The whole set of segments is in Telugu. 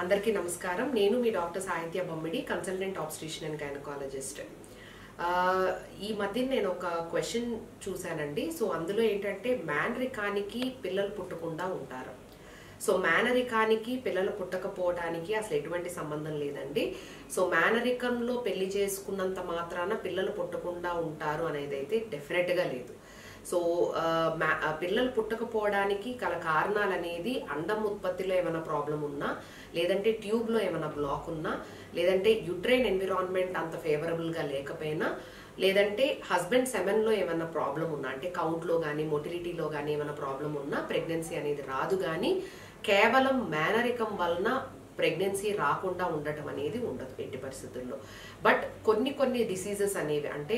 అందరికీ నమస్కారం. నేను మీ డాక్టర్ సాహిత్య బొమ్మిడి, కన్సల్టెంట్ ఆబ్స్ట్రిషన్ అండ్ గైనకాలజిస్ట్. ఈ మధ్య నేను ఒక క్వశ్చన్ చూశానండి. సో అందులో ఏంటంటే మేనరికానికి పిల్లలు పుట్టకుండా ఉంటారు. సో మేనరికానికి పిల్లలు పుట్టకపోవడానికి అసలు ఎటువంటి సంబంధం లేదండి. సో మేనరికంలో పెళ్లి చేసుకున్నంత మాత్రాన పిల్లలు పుట్టకుండా ఉంటారు అనేది అయితే డెఫినెట్గా లేదు. సో పిల్లలు పుట్టకపోవడానికి గల కారణాలు అనేది అండం ఉత్పత్తిలో ఏమైనా ప్రాబ్లం ఉన్నా, లేదంటే ట్యూబ్లో ఏమైనా బ్లాక్ ఉన్నా, లేదంటే యూట్రైన్ ఎన్విరాన్మెంట్ అంత ఫేవరబుల్గా లేకపోయినా, లేదంటే హస్బెండ్ సెమెన్లో ఏమైనా ప్రాబ్లం ఉన్నా, అంటే కౌంట్లో కానీ మొటిలిటీలో కానీ ఏమైనా ప్రాబ్లం ఉన్నా ప్రెగ్నెన్సీ అనేది రాదు. కానీ కేవలం మేనరికం వలన ప్రెగ్నెన్సీ రాకుండా ఉండటం అనేది ఉండదు ఎట్టి పరిస్థితుల్లో. బట్ కొన్ని డిసీజెస్ అనేవి, అంటే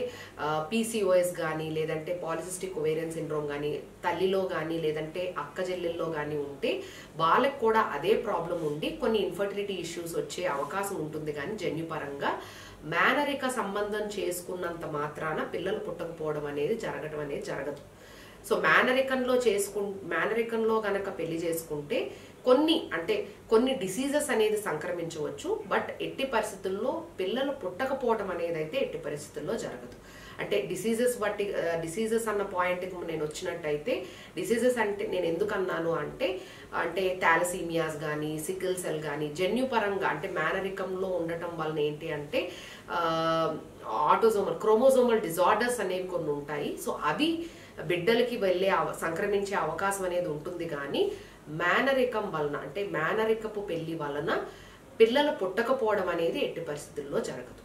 పీసీఓఎస్ కానీ, లేదంటే పాలిసిస్టిక్ ఓవేరియన్ సిండ్రోమ్ కానీ తల్లిలో కానీ, లేదంటే అక్క చెల్లెల్లో కానీ ఉంటే వాళ్ళకి కూడా అదే ప్రాబ్లం ఉండి కొన్ని ఇన్ఫర్టిలిటీ ఇష్యూస్ వచ్చే అవకాశం ఉంటుంది. కానీ జన్యుపరంగా మేనరిక సంబంధం చేసుకున్నంత మాత్రాన పిల్లలు పుట్టకపోవడం అనేది జరగదు. సో మేనరికంలో గనక పెళ్లి చేసుకుంటే కొన్ని డిసీజెస్ అనేది సంక్రమించవచ్చు. బట్ ఎట్టి పరిస్థితుల్లో పిల్లలు పుట్టకపోవడం అనేది అయితే ఎట్టి పరిస్థితుల్లో జరగదు. అంటే డిసీజెస్ అన్న పాయింట్కి నేను వచ్చినట్టయితే, డిసీజెస్ అంటే నేను ఎందుకు అన్నాను అంటే థాలసీమియాస్ కానీ, సికిల్ సెల్ కానీ జన్యుపరంగా, అంటే మేనరికంలో ఉండటం వలన ఏంటి అంటే క్రోమోజోమల్ డిజార్డర్స్ అనేవి కొన్ని ఉంటాయి. సో అవి బిడ్డలకి సంక్రమించే అవకాశం అనేది ఉంటుంది. కానీ మేనరికం వలన, అంటే మేనరికపు పెళ్లి వలన పిల్లలు పుట్టకపోవడం అనేది ఎట్టి పరిస్థితుల్లో జరగదు.